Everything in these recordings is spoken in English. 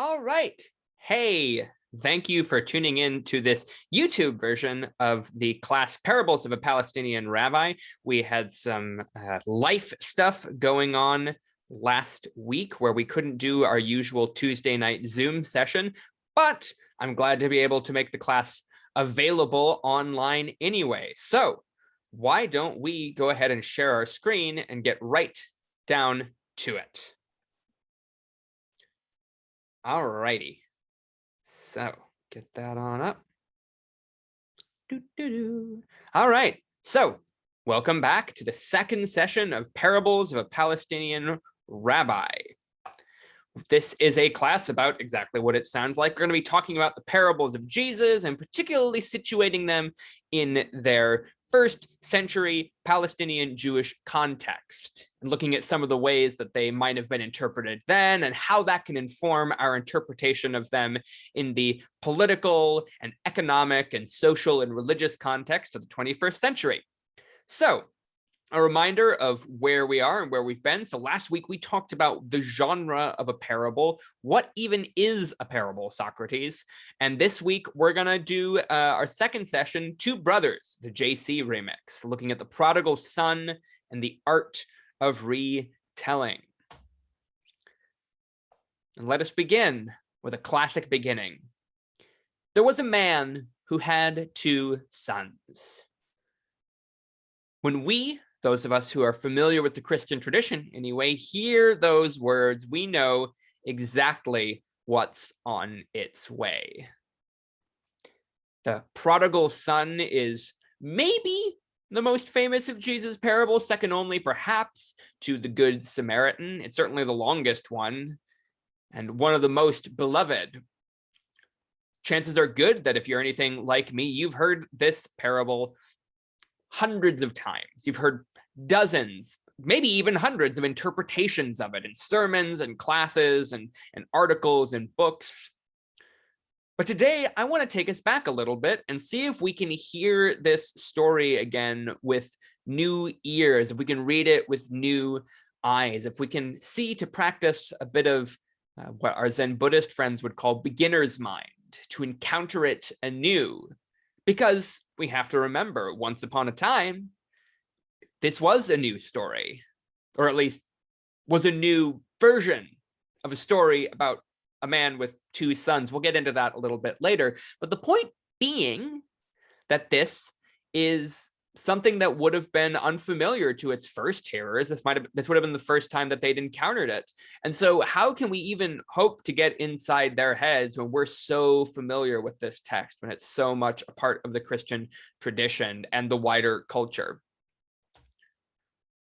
All right. Hey, thank you for tuning in to this YouTube version of the class Parables of a Palestinian Rabbi. We had some life stuff going on last week where we couldn't do our usual Tuesday night Zoom session, but I'm glad to be able to make the class available online anyway. So why don't we go ahead and share our screen and get right down to it. All righty. So get that on up. All right. So welcome back to the second session of Parables of a Palestinian Rabbi. This is a class about exactly what it sounds like. We're going to be talking about the parables of Jesus and particularly situating them in their first century Palestinian Jewish context and looking at some of the ways that they might have been interpreted then and how that can inform our interpretation of them in the political and economic and social and religious context of the 21st century. So a reminder of where we are and where we've been. So last week we talked about the genre of a parable. What even is a parable, Socrates? And this week we're going to do our second session, Two Brothers, the JC remix, looking at the Prodigal Son and the art of retelling. And let us begin with a classic beginning. There was a man who had two sons. When we, those of us who are familiar with the Christian tradition anyway, hear those words, we know exactly what's on its way. The prodigal son is maybe the most famous of Jesus' parables, second only perhaps to the Good Samaritan. It's certainly the longest one and one of the most beloved. Chances are good that if you're anything like me, you've heard this parable hundreds of times. You've heard dozens, maybe even hundreds of interpretations of it in sermons and classes and articles and books. But today I want to take us back a little bit and see if we can hear this story again with new ears, if we can read it with new eyes, if we can see to practice a bit of what our Zen Buddhist friends would call beginner's mind, to encounter it anew. Because we have to remember, once upon a time, this was a new story, or at least was a new version of a story about a man with two sons. We'll get into that a little bit later. But the point being that this is something that would have been unfamiliar to its first hearers. This would have been the first time that they'd encountered it. And so how can we even hope to get inside their heads when we're so familiar with this text, when it's so much a part of the Christian tradition and the wider culture?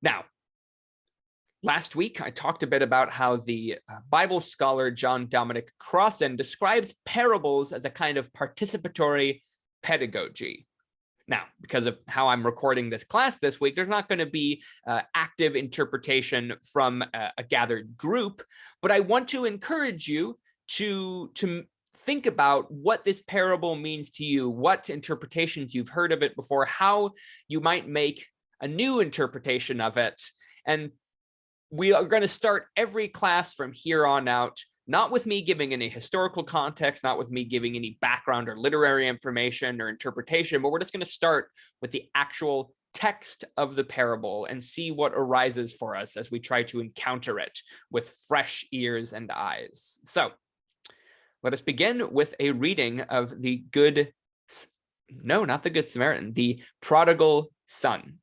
Now, last week, I talked a bit about how the Bible scholar John Dominic Crossan describes parables as a kind of participatory pedagogy. Now, because of how I'm recording this class this week, there's not going to be active interpretation from a gathered group, but I want to encourage you to think about what this parable means to you, what interpretations you've heard of it before, how you might make a new interpretation of it. And we are going to start every class from here on out, not with me giving any historical context, not with me giving any background or literary information or interpretation, but we're just going to start with the actual text of the parable and see what arises for us as we try to encounter it with fresh ears and eyes. So let us begin with a reading of the not the Good Samaritan, the Prodigal Son.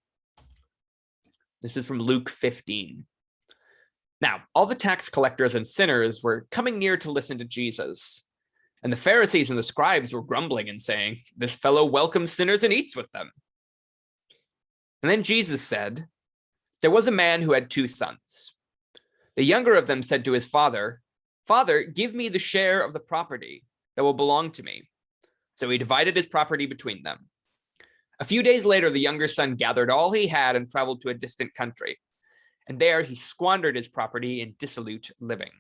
This is from Luke 15. Now, all the tax collectors and sinners were coming near to listen to Jesus. And the Pharisees and the scribes were grumbling and saying, "This fellow welcomes sinners and eats with them." And then Jesus said, "There was a man who had two sons. The younger of them said to his father, 'Father, give me the share of the property that will belong to me.' So he divided his property between them. A few days later, the younger son gathered all he had and traveled to a distant country. And there he squandered his property in dissolute living.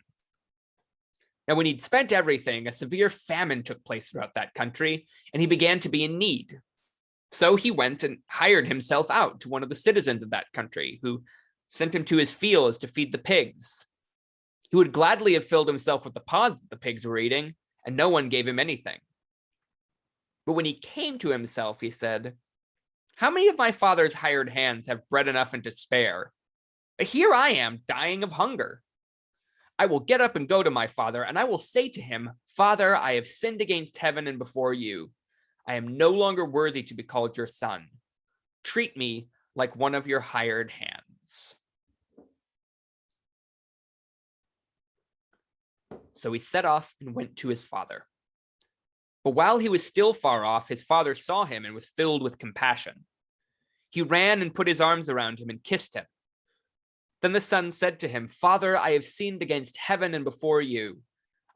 Now, when he'd spent everything, a severe famine took place throughout that country, and he began to be in need. So he went and hired himself out to one of the citizens of that country, who sent him to his fields to feed the pigs. He would gladly have filled himself with the pods that the pigs were eating, and no one gave him anything. But when he came to himself, he said, "How many of my father's hired hands have bread enough and to spare? But here I am, dying of hunger. I will get up and go to my father, and I will say to him, 'Father, I have sinned against heaven and before you. I am no longer worthy to be called your son. Treat me like one of your hired hands.'" So he set off and went to his father. But while he was still far off, his father saw him and was filled with compassion. He ran and put his arms around him and kissed him. Then the son said to him, "Father, I have sinned against heaven and before you.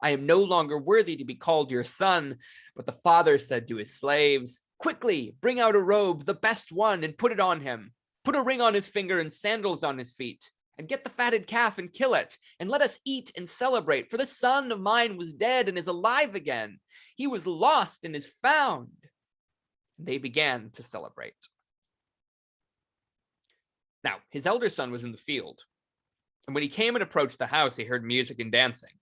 I am no longer worthy to be called your son." But the father said to his slaves, "Quickly, bring out a robe, the best one, and put it on him. Put a ring on his finger and sandals on his feet. And get the fatted calf and kill it, and let us eat and celebrate. For this son of mine was dead and is alive again. He was lost and is found." And they began to celebrate. Now, his elder son was in the field, and when he came and approached the house, he heard music and dancing.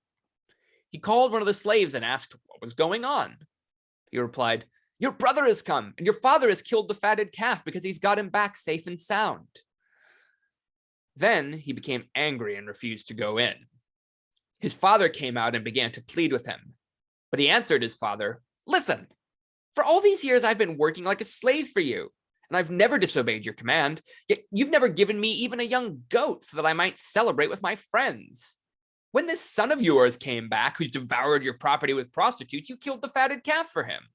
He called one of the slaves and asked what was going on. He replied, "Your brother has come, and your father has killed the fatted calf because he's got him back safe and sound." Then he became angry and refused to go in. His father came out and began to plead with him. But he answered his father, "Listen, for all these years I've been working like a slave for you, and I've never disobeyed your command, yet you've never given me even a young goat so that I might celebrate with my friends. When this son of yours came back, who's devoured your property with prostitutes, you killed the fatted calf for him."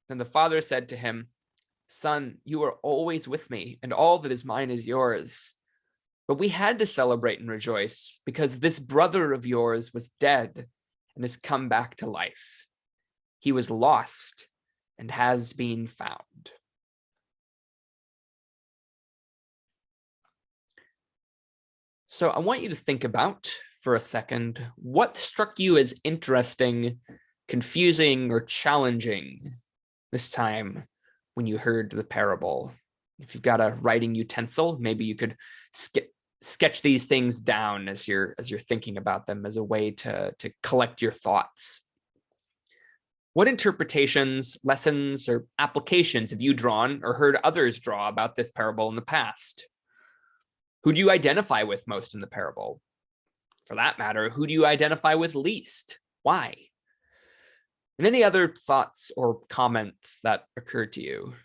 Then the father said to him, "Son, you are always with me, and all that is mine is yours. But we had to celebrate and rejoice because this brother of yours was dead and has come back to life. He was lost and has been found." So I want you to think about for a second what struck you as interesting, confusing, or challenging this time when you heard the parable. If you've got a writing utensil, maybe you could sketch these things down as you're thinking about them as a way to collect your thoughts. What interpretations, lessons, or applications have you drawn or heard others draw about this parable in the past? Who do you identify with most in the parable? For that matter, who do you identify with least? Why? And any other thoughts or comments that occur to you?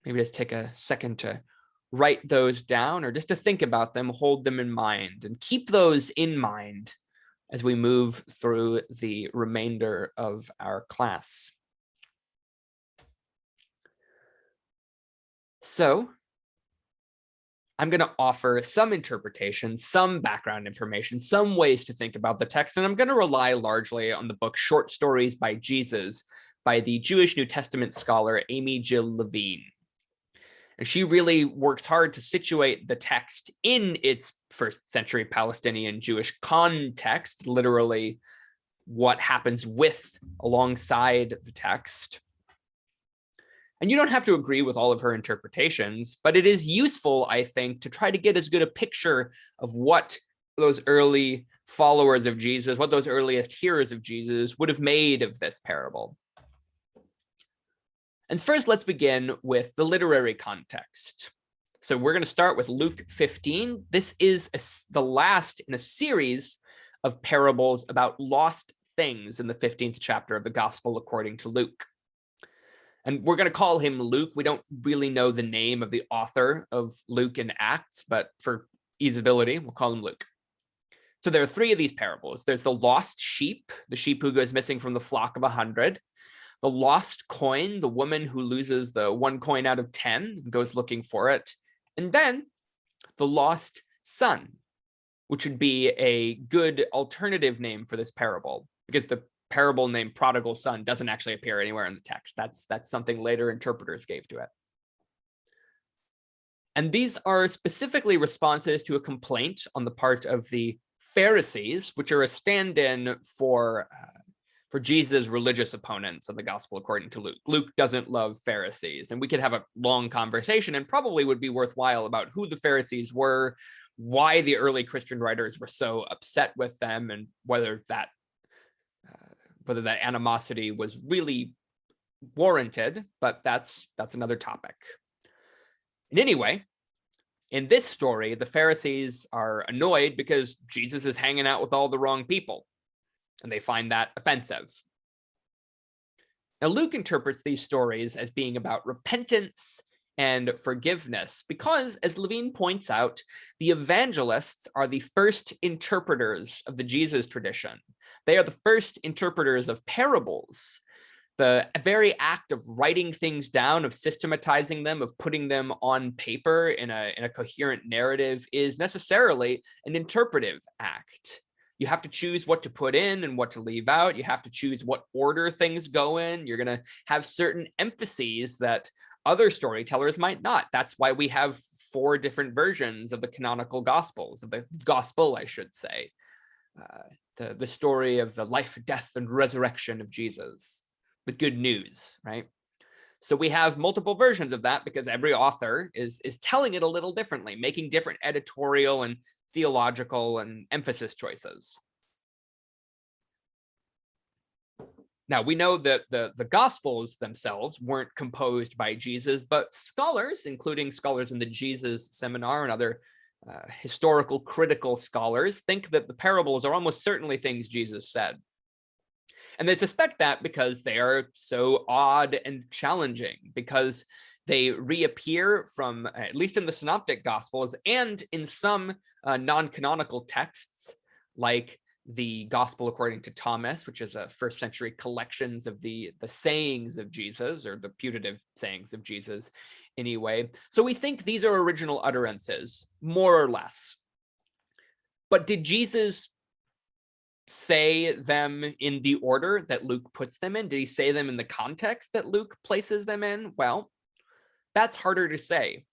Maybe just take a second to write those down or just to think about them, hold them in mind, and keep those in mind as we move through the remainder of our class. So I'm going to offer some interpretation, some background information, some ways to think about the text, and I'm going to rely largely on the book Short Stories by Jesus by the Jewish New Testament scholar Amy-Jill Levine. And she really works hard to situate the text in its first century Palestinian Jewish context, literally what happens with alongside the text. And you don't have to agree with all of her interpretations, but it is useful, I think, to try to get as good a picture of what those early followers of Jesus, what those earliest hearers of Jesus would have made of this parable. And first, let's begin with the literary context. So we're going to start with Luke 15. This is the last in a series of parables about lost things in the 15th chapter of the Gospel according to Luke. And we're going to call him Luke. We don't really know the name of the author of Luke and Acts, but for easeability, we'll call him Luke. So there are three of these parables. There's the lost sheep, the sheep who goes missing from the flock of 100. The lost coin, the woman who loses the 1 coin out of 10 and goes looking for it. And then the lost son, which would be a good alternative name for this parable, because the parable named Prodigal Son doesn't actually appear anywhere in the text. That's something later interpreters gave to it. And these are specifically responses to a complaint on the part of the Pharisees, which are a stand-in for Jesus' religious opponents in the Gospel according to Luke. Luke doesn't love Pharisees, and we could have a long conversation and probably would be worthwhile about who the Pharisees were, why the early Christian writers were so upset with them, and whether that animosity was really warranted, but that's another topic. And anyway, in this story, the Pharisees are annoyed because Jesus is hanging out with all the wrong people, and they find that offensive. Now, Luke interprets these stories as being about repentance and forgiveness because, as Levine points out, the evangelists are the first interpreters of the Jesus tradition. They are the first interpreters of parables. The very act of writing things down, of systematizing them, of putting them on paper in a coherent narrative is necessarily an interpretive act. You have to choose what to put in and what to leave out. You have to choose what order things go in. You're going to have certain emphases that other storytellers might not. That's why we have 4 different versions of the canonical gospels, of the gospel, I should say. The story of the life, death, and resurrection of Jesus. The good news, right? So we have multiple versions of that because every author is telling it a little differently, making different editorial and theological and emphasis choices. Now, we know that the Gospels themselves weren't composed by Jesus, but scholars, including scholars in the Jesus Seminar and other historical critical scholars, think that the parables are almost certainly things Jesus said. And they suspect that because they are so odd and challenging, because they reappear from, at least in the Synoptic Gospels and in some non-canonical texts, like the Gospel according to Thomas, which is a first century collections of the sayings of Jesus, or the putative sayings of Jesus anyway. So we think these are original utterances, more or less. But did Jesus say them in the order that Luke puts them in? Did he say them in the context that Luke places them in? Well, that's harder to say.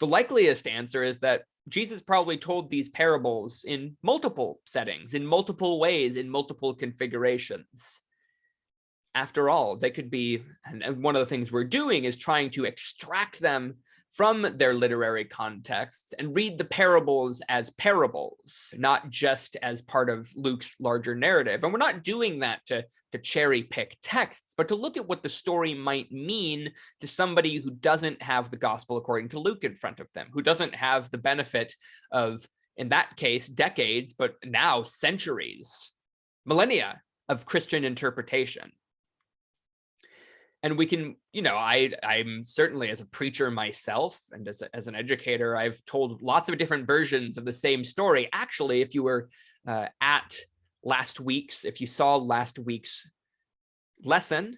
The likeliest answer is that Jesus probably told these parables in multiple settings, in multiple ways, in multiple configurations. After all, they could be, and one of the things we're doing is trying to extract them from their literary contexts and read the parables as parables, not just as part of Luke's larger narrative. And we're not doing that to cherry pick texts, but to look at what the story might mean to somebody who doesn't have the gospel according to Luke in front of them, who doesn't have the benefit of, in that case, decades, but now centuries, millennia of Christian interpretation. And we can, I'm certainly, as a preacher myself and as an educator, I've told lots of different versions of the same story. Actually, if you were if you saw last week's lesson,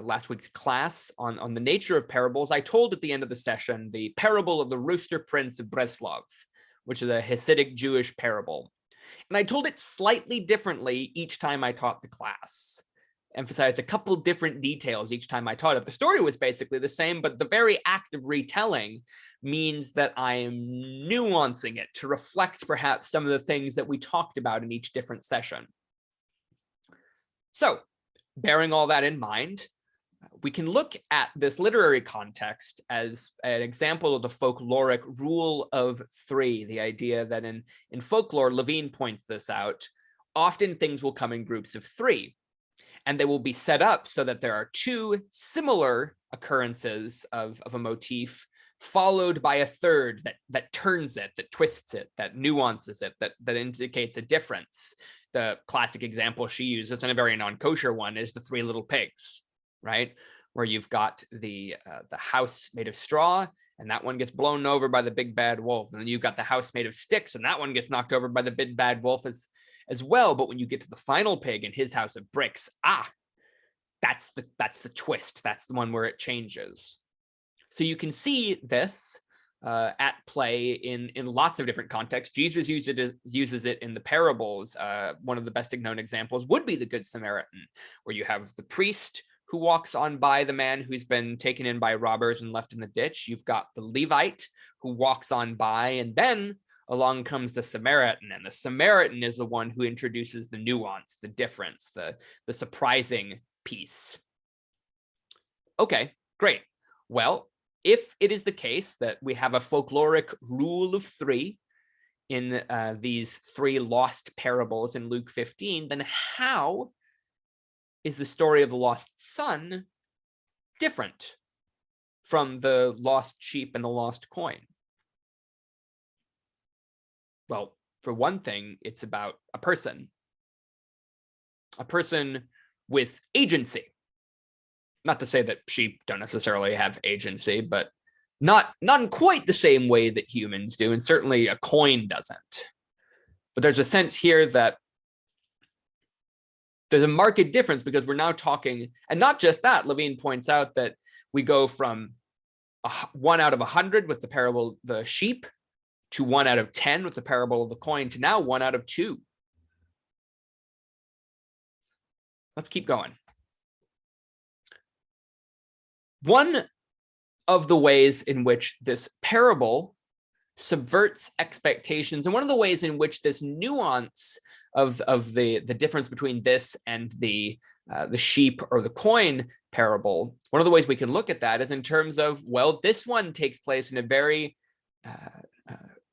last week's class on the nature of parables, I told at the end of the session the parable of the Rooster Prince of Breslov, which is a Hasidic Jewish parable. And I told it slightly differently each time I taught the class. Emphasized a couple different details each time I taught it. The story was basically the same, but the very act of retelling means that I am nuancing it to reflect perhaps some of the things that we talked about in each different session. So, bearing all that in mind, we can look at this literary context as an example of the folkloric rule of 3, the idea that in folklore, Levine points this out, often things will come in groups of 3. And they will be set up so that there are 2 similar occurrences of a motif, followed by a third that turns it, that twists it, that nuances it, that indicates a difference. The classic example she uses, and a very non-kosher one, is the 3 little pigs, right? Where you've got the house made of straw, and that one gets blown over by the big bad wolf. And then you've got the house made of sticks, and that one gets knocked over by the big bad wolf as well. But when you get to the final pig in his house of bricks, that's the twist. That's the one where it changes. So you can see this at play in lots of different contexts. Jesus uses it in the parables. One of the best known examples would be the Good Samaritan, where you have the priest who walks on by the man who's been taken in by robbers and left in the ditch. You've got the Levite who walks on by, and then along comes the Samaritan, and the Samaritan is the one who introduces the nuance, the difference, the surprising piece. Okay, great. Well, if it is the case that we have a folkloric rule of three in these three lost parables in Luke 15, then how is the story of the lost son different from the lost sheep and the lost coin? Well, for one thing, it's about a person with agency. Not to say that sheep don't necessarily have agency, but not in quite the same way that humans do, and certainly a coin doesn't. But there's a sense here that there's a marked difference, because we're now talking, and not just that, Levine points out that we go from 1 out of 100 with the parable of the sheep, to 1 out of 10 with the parable of the coin, to now 1 out of 2. Let's keep going. One of the ways in which this parable subverts expectations, and one of the ways in which this nuance of the difference between this and the sheep or the coin parable, one of the ways we can look at that is in terms of, well, this one takes place in a very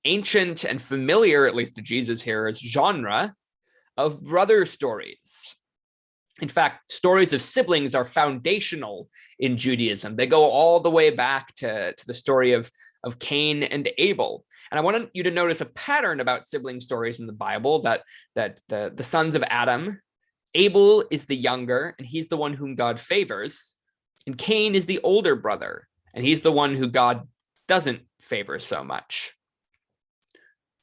ancient and familiar, at least to Jesus here, as genre of brother stories. In fact, stories of siblings are foundational in Judaism. They go all the way back to the story of Cain and Abel. And I want you to notice a pattern about sibling stories in the Bible, that the sons of Adam, Abel is the younger, and he's the one whom God favors. And Cain is the older brother, and he's the one who God doesn't favor so much.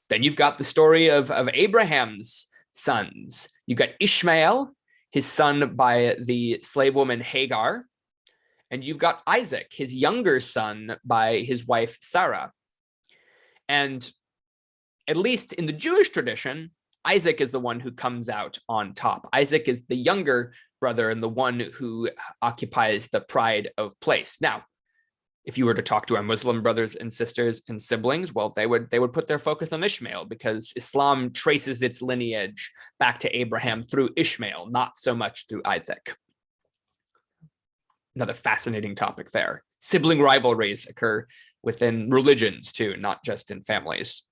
Then you've got the story of Abraham's sons. You've got Ishmael, his son by the slave woman Hagar, and you've got Isaac, his younger son by his wife Sarah. And at least in the Jewish tradition, Isaac is the one who comes out on top. Isaac is the younger brother and the one who occupies the pride of place. Now, if you were to talk to our Muslim brothers and sisters and siblings, well, they would put their focus on Ishmael, because Islam traces its lineage back to Abraham through Ishmael, not so much through Isaac. Another fascinating topic there. Sibling rivalries occur within religions too, not just in families.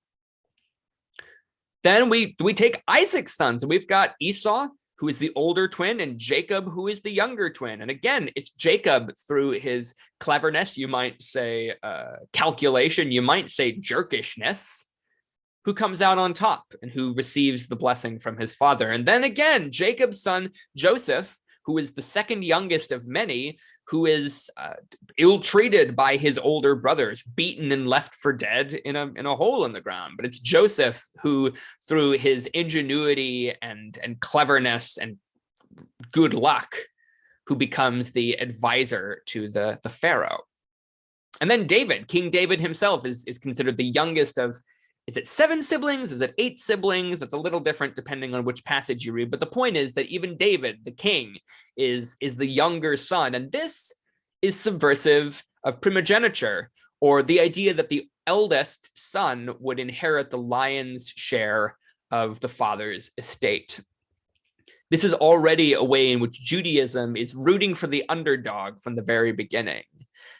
Then we take Isaac's sons, and we've got Esau, who is the older twin, and Jacob, who is the younger twin. And again, it's Jacob, through his cleverness, you might say calculation, you might say jerkishness, who comes out on top and who receives the blessing from his father. And then again, Jacob's son, Joseph, who is the second youngest of many, who is ill-treated by his older brothers, beaten and left for dead in a hole in the ground. But it's Joseph who, through his ingenuity and cleverness and good luck, who becomes the advisor to the Pharaoh. And then David, King David himself, is considered the youngest of, is it 7 siblings? Is it 8 siblings? It's a little different depending on which passage you read. But the point is that even David, the king, is the younger son. And this is subversive of primogeniture, or the idea that the eldest son would inherit the lion's share of the father's estate. This is already a way in which Judaism is rooting for the underdog from the very beginning,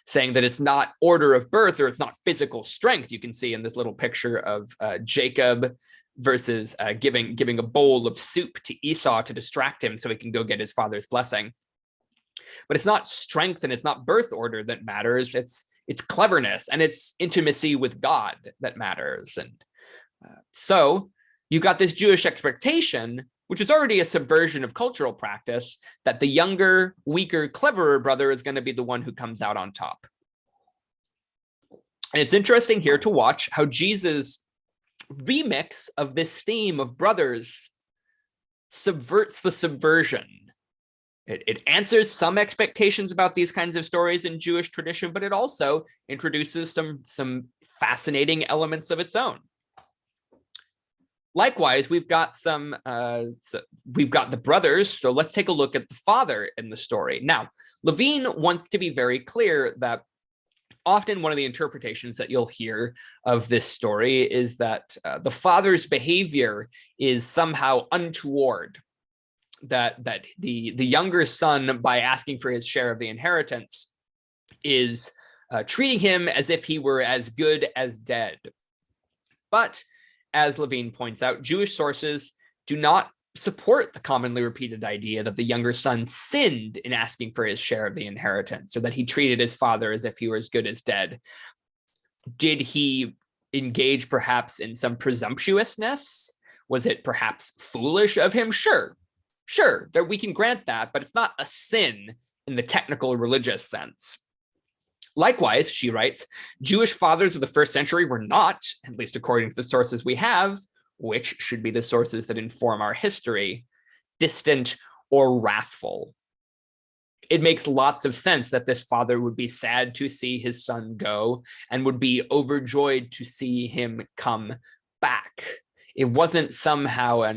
saying that it's not order of birth, or it's not physical strength. You can see in this little picture of Jacob versus giving a bowl of soup to Esau to distract him so he can go get his father's blessing. But it's not strength and it's not birth order that matters. It's cleverness and it's intimacy with God that matters. And so you got this Jewish expectation, which is already a subversion of cultural practice, that the younger, weaker, cleverer brother is going to be the one who comes out on top. And it's interesting here to watch how Jesus' remix of this theme of brothers subverts the subversion. It answers some expectations about these kinds of stories in Jewish tradition, but it also introduces some fascinating elements of its own. Likewise, we've got we've got the brothers, so let's take a look at the father in the story. Now, Levine wants to be very clear that often one of the interpretations that you'll hear of this story is that the father's behavior is somehow untoward, that the younger son, by asking for his share of the inheritance, is treating him as if he were as good as dead. But as Levine points out, Jewish sources do not support the commonly repeated idea that the younger son sinned in asking for his share of the inheritance, or that he treated his father as if he were as good as dead. Did he engage perhaps in some presumptuousness? Was it perhaps foolish of him? Sure, that we can grant that, but it's not a sin in the technical religious sense. Likewise, she writes, Jewish fathers of the first century were not, at least according to the sources we have, which should be the sources that inform our history, distant or wrathful. It makes lots of sense that this father would be sad to see his son go and would be overjoyed to see him come back. It wasn't somehow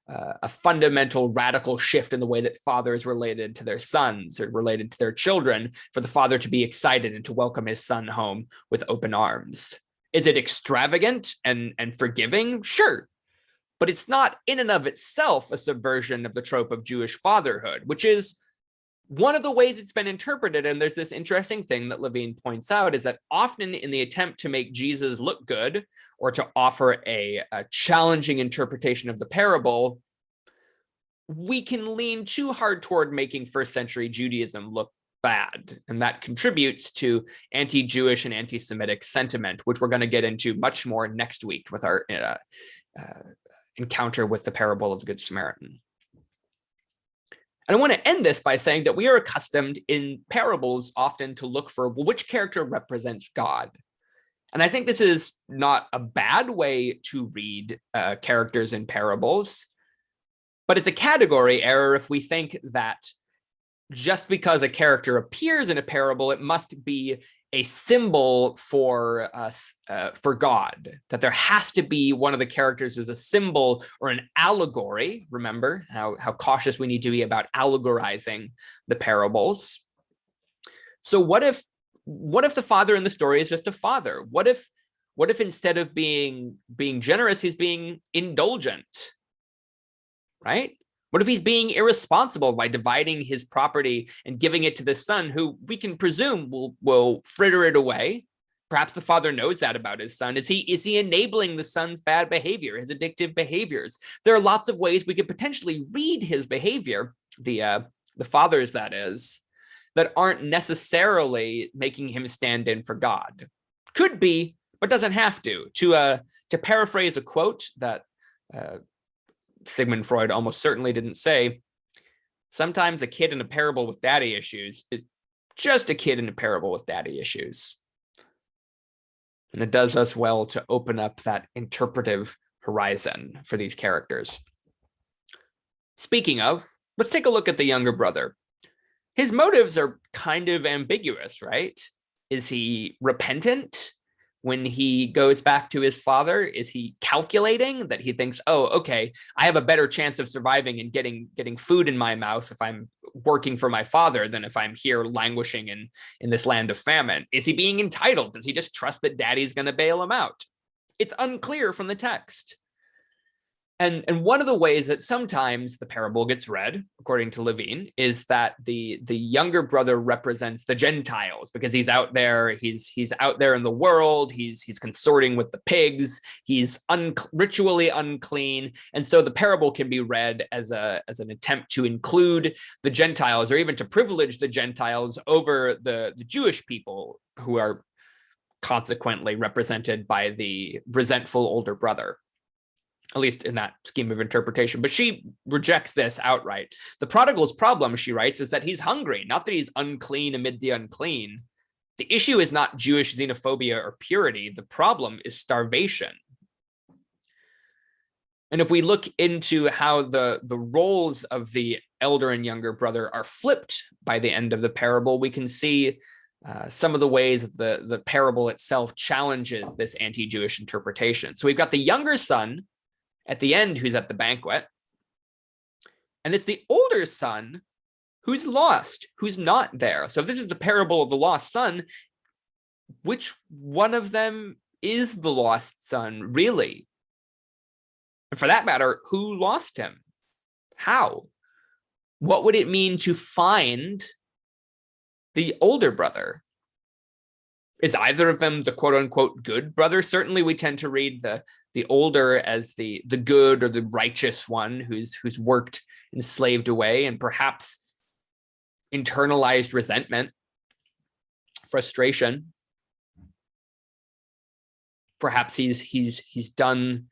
a fundamental radical shift in the way that fathers related to their sons or related to their children for the father to be excited and to welcome his son home with open arms. Is it extravagant and forgiving? Sure. But it's not in and of itself a subversion of the trope of Jewish fatherhood, which is one of the ways it's been interpreted. And there's this interesting thing that Levine points out is that often in the attempt to make Jesus look good or to offer a challenging interpretation of the parable, we can lean too hard toward making first century Judaism look bad. And that contributes to anti-Jewish and anti-Semitic sentiment, which we're going to get into much more next week with our encounter with the parable of the Good Samaritan. And I want to end this by saying that we are accustomed in parables often to look for, well, which character represents God? And I think this is not a bad way to read characters in parables, but it's a category error if we think that just because a character appears in a parable, it must be a symbol for God, that there has to be one of the characters as a symbol or an allegory. Remember how cautious we need to be about allegorizing the parables. So what if the father in the story is just a father? What if instead of being generous, he's being indulgent, right? What if he's being irresponsible by dividing his property and giving it to the son, who we can presume will fritter it away? Perhaps the father knows that about his son. Is he enabling the son's bad behavior, his addictive behaviors? There are lots of ways we could potentially read his behavior, the father's that is, that aren't necessarily making him stand in for God. Could be, but doesn't have to. To paraphrase a quote that Sigmund Freud almost certainly didn't say, sometimes a kid in a parable with daddy issues is just a kid in a parable with daddy issues. And it does us well to open up that interpretive horizon for these characters. Speaking of, let's take a look at the younger brother. His motives are kind of ambiguous, right? Is he repentant when he goes back to his father? Is he calculating that he thinks, oh, okay, I have a better chance of surviving and getting food in my mouth if I'm working for my father than if I'm here languishing in this land of famine? Is he being entitled? Does he just trust that daddy's going to bail him out? It's unclear from the text. And one of the ways that sometimes the parable gets read, according to Levine, is that the younger brother represents the Gentiles, because he's out there, he's out there in the world, he's consorting with the pigs, he's ritually unclean, and so the parable can be read as an attempt to include the Gentiles, or even to privilege the Gentiles over the Jewish people, who are consequently represented by the resentful older brother, at least in that scheme of interpretation. But she rejects this outright. The prodigal's problem, she writes, is that he's hungry, not that he's unclean amid the unclean. The issue is not Jewish xenophobia or purity. The problem is starvation. And if we look into how the roles of the elder and younger brother are flipped by the end of the parable, we can see some of the ways that the parable itself challenges this anti-Jewish interpretation. So we've got the younger son at the end who's at the banquet, and it's the older son who's lost, who's not there. So if this is the parable of the lost son, which one of them is the lost son, really? And for that matter, who lost him? How? What would it mean to find the older brother? Is either of them the quote unquote good brother? Certainly we tend to read the older as the good or the righteous one who's worked and slaved away and perhaps internalized resentment, frustration. Perhaps he's done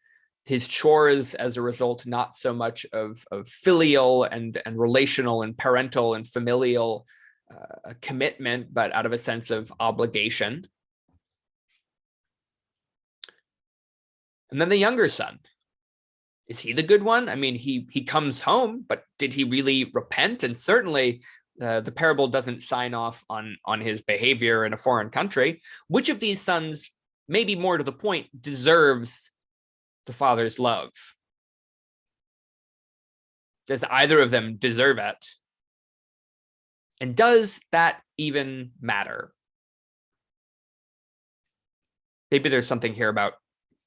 his chores as a result, not so much of filial and relational and parental and familial commitment, but out of a sense of obligation. And then the younger son. Is he the good one? I mean, he comes home, but did he really repent? And certainly the parable doesn't sign off on his behavior in a foreign country. Which of these sons, maybe more to the point, deserves the father's love? Does either of them deserve it? And does that even matter? Maybe there's something here about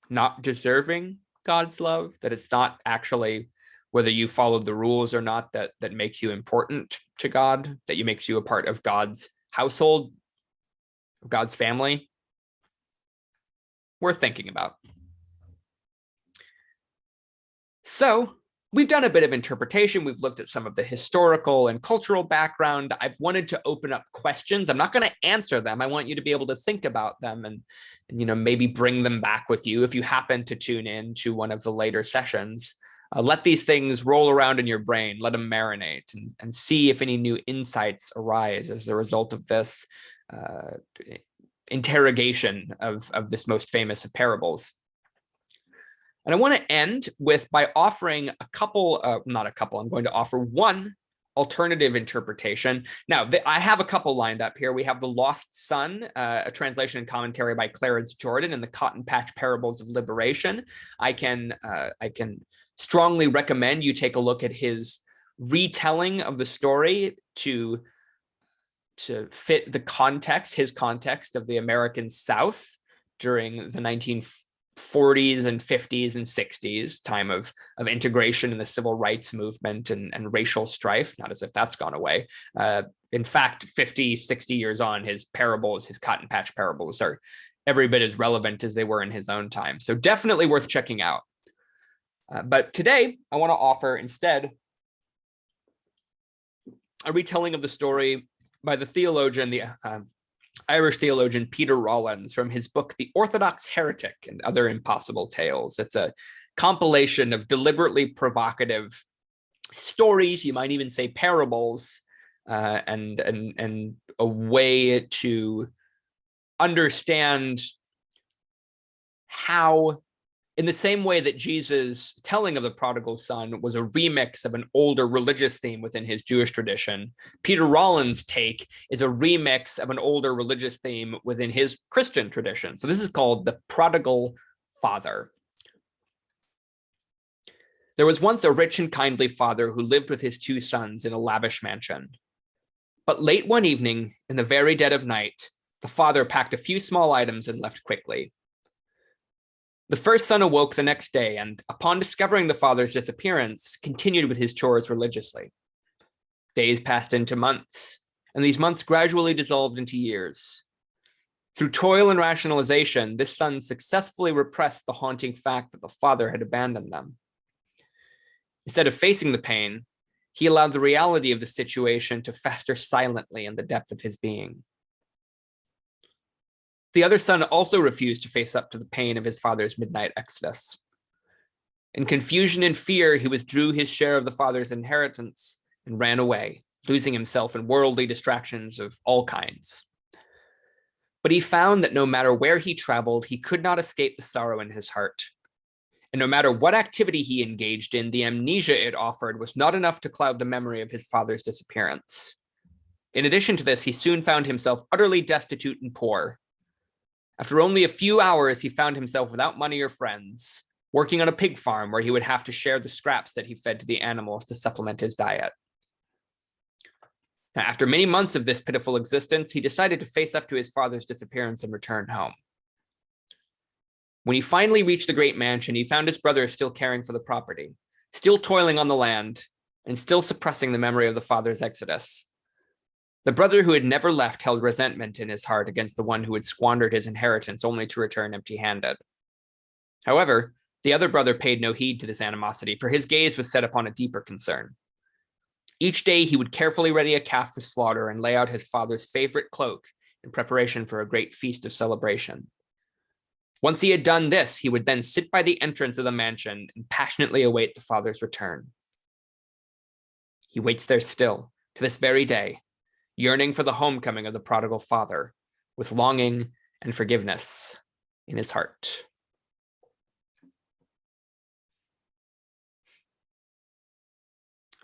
not deserving God's love, that it's not actually whether you follow the rules or not that makes you important to God, that you makes you a part of God's household, of God's family. Worth thinking about. So we've done a bit of interpretation. We've looked at some of the historical and cultural background. I've wanted to open up questions. I'm not going to answer them. I want you to be able to think about them and maybe bring them back with you if you happen to tune in to one of the later sessions. Let these things roll around in your brain. Let them marinate and see if any new insights arise as a result of this interrogation of this most famous of parables. And I want to end by offering I'm going to offer one alternative interpretation. Now, I have a couple lined up here. We have The Lost Son, a translation and commentary by Clarence Jordan, and the Cotton Patch Parables of Liberation. I can strongly recommend you take a look at his retelling of the story to fit the context, his context of the American South during the 1940s and 50s and 60s, time of integration in the civil rights movement and racial strife, not as if that's gone away. In fact, 50, 60 years on, his parables, his Cotton Patch Parables, are every bit as relevant as they were in his own time. So definitely worth checking out. But today, I want to offer instead a retelling of the story by the theologian, the Irish theologian Peter Rollins, from his book, The Orthodox Heretic and Other Impossible Tales. It's a compilation of deliberately provocative stories, you might even say parables, and a way to understand how, in the same way that Jesus' telling of the prodigal son was a remix of an older religious theme within his Jewish tradition, Peter Rollins' take is a remix of an older religious theme within his Christian tradition. So this is called the prodigal father. There was once a rich and kindly father who lived with his two sons in a lavish mansion. But late one evening, in the very dead of night, the father packed a few small items and left quickly. The first son awoke the next day and, upon discovering the father's disappearance, continued with his chores religiously. Days passed into months, and these months gradually dissolved into years. Through toil and rationalization, this son successfully repressed the haunting fact that the father had abandoned them. Instead of facing the pain, he allowed the reality of the situation to fester silently in the depth of his being. The other son also refused to face up to the pain of his father's midnight exodus. In confusion and fear, he withdrew his share of the father's inheritance and ran away, losing himself in worldly distractions of all kinds. But he found that no matter where he traveled, he could not escape the sorrow in his heart. And no matter what activity he engaged in, the amnesia it offered was not enough to cloud the memory of his father's disappearance. In addition to this, he soon found himself utterly destitute and poor. After only a few hours, he found himself without money or friends, working on a pig farm where he would have to share the scraps that he fed to the animals to supplement his diet. Now, after many months of this pitiful existence, he decided to face up to his father's disappearance and return home. When he finally reached the great mansion, he found his brother still caring for the property, still toiling on the land, and still suppressing the memory of the father's exodus. The brother who had never left held resentment in his heart against the one who had squandered his inheritance only to return empty-handed. However, the other brother paid no heed to this animosity, for his gaze was set upon a deeper concern. Each day he would carefully ready a calf for slaughter and lay out his father's favorite cloak in preparation for a great feast of celebration. Once he had done this, he would then sit by the entrance of the mansion and passionately await the father's return. He waits there still, to this very day, yearning for the homecoming of the prodigal father, with longing and forgiveness in his heart.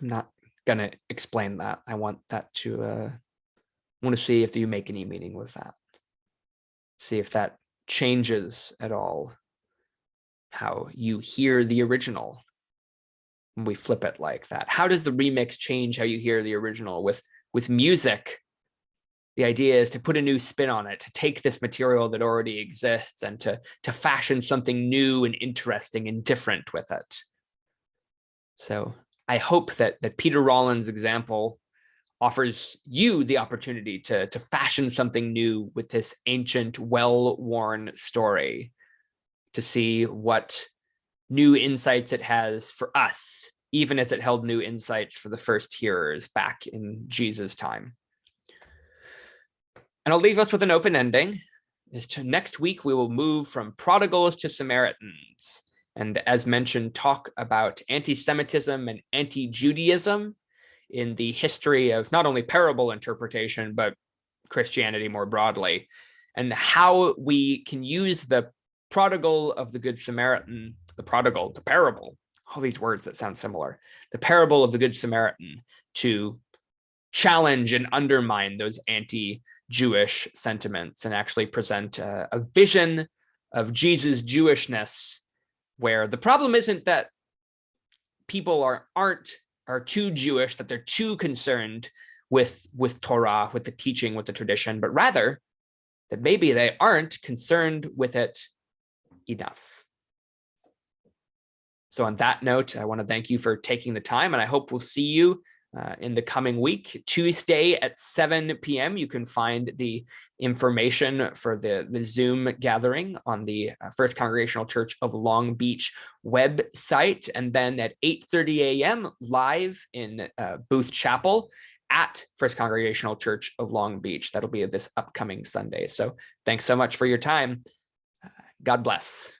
I'm not going to explain that. I want that to, want to see if you make any meaning with that. See if that changes at all how you hear the original when we flip it like that. How does the remix change how you hear the original? With music, the idea is to put a new spin on it, to take this material that already exists and to fashion something new and interesting and different with it. So I hope that Peter Rollins' example offers you the opportunity to fashion something new with this ancient, well-worn story, to see what new insights it has for us, even as it held new insights for the first hearers back in Jesus' time. And I'll leave us with an open ending. Next week, we will move from prodigals to Samaritans. And as mentioned, talk about anti-Semitism and anti-Judaism in the history of not only parable interpretation, but Christianity more broadly, and how we can use the prodigal of the Good Samaritan, the parable, all these words that sound similar, the parable of the Good Samaritan, to challenge and undermine those anti-Jewish sentiments and actually present a vision of Jesus' Jewishness, where the problem isn't that people are too Jewish, that they're too concerned with Torah, with the teaching, with the tradition, but rather that maybe they aren't concerned with it enough. So on that note, I want to thank you for taking the time, and I hope we'll see you in the coming week. Tuesday at 7 p.m. You can find the information for the Zoom gathering on the First Congregational Church of Long Beach website. And then at 8:30 a.m. live in Booth Chapel at First Congregational Church of Long Beach. That'll be this upcoming Sunday. So thanks so much for your time. God bless.